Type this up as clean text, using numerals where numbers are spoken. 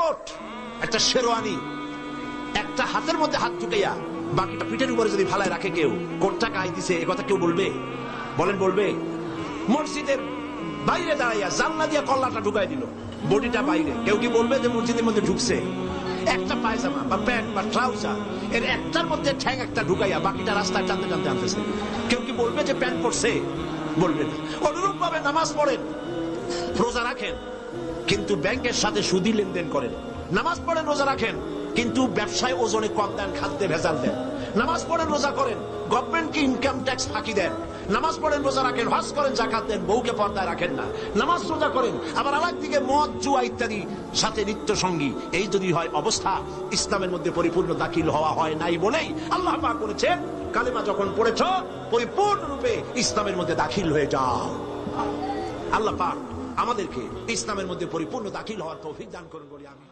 Coat, একটা শেরওয়ানি, একটা হাতের মধ্যে হাত ঢুকাইয়া বাকিটা পিঠের উপরে যদি ফালায় রাখে কেউ, কোটটা গায়ে দিছে, এ কথা কেউ বলবে? বলেন বলবে? মসজিদের বাইরে দাঁড়াইয়া জানলা দিয়া কল্লাটা ঢুকাই দিল, বডিটা বাইরে, কেউ কি বলবে যে মসজিদের মধ্যে ঢুকছে? একটা পায়জামা বা প্যান্ট বা ট্রাউজার এর একটার মধ্যে ঠ্যাং একটা ঢুকাইয়া বাকিটা রাস্তায় টানতে টানতে আনতেছে, কেউ কি বলবে যে প্যান্ট পরছে? বলবে না। অনুরূপ ভাবে নামাজ পড়েন, রোজা রাখেন, কিন্তু ব্যাংকের সাথে সুদি লেনদেন করেন। নামাজ পড়েন, রোজা রাখেন, কিন্তু ব্যবসায় ওজনে কম দেন, খাদ্যে ভেজাল দেন। নামাজ পড়েন, রোজা করেন, গভর্নমেন্টকে ইনকাম ট্যাক্স ফাঁকি দেন। নামাজ পড়েন, রোজা রাখেন, হজ করেন, যাকাত দেন, বউকে পর্দায় রাখেন না। নামাজ রোজা করেন, আবার আরেক দিকে মদ, জুয়া ইত্যাদি সাথে নিত্য সঙ্গী। এই যদি হয় অবস্থা, ইসলামের মধ্যে পরিপূর্ণ দাখিল হওয়া হয় নাই বলেই আল্লাহ পাক বলেছেন, কালেমা যখন পড়েছ পরিপূর্ণরূপে ইসলামের মধ্যে দাখিল হয়ে যাও। আল্লাহ পাক আমাদেরকে ইসলামের মধ্যে পরিপূর্ণ দাখিল হওয়ার তৌফিক দান করুন বলি আমি।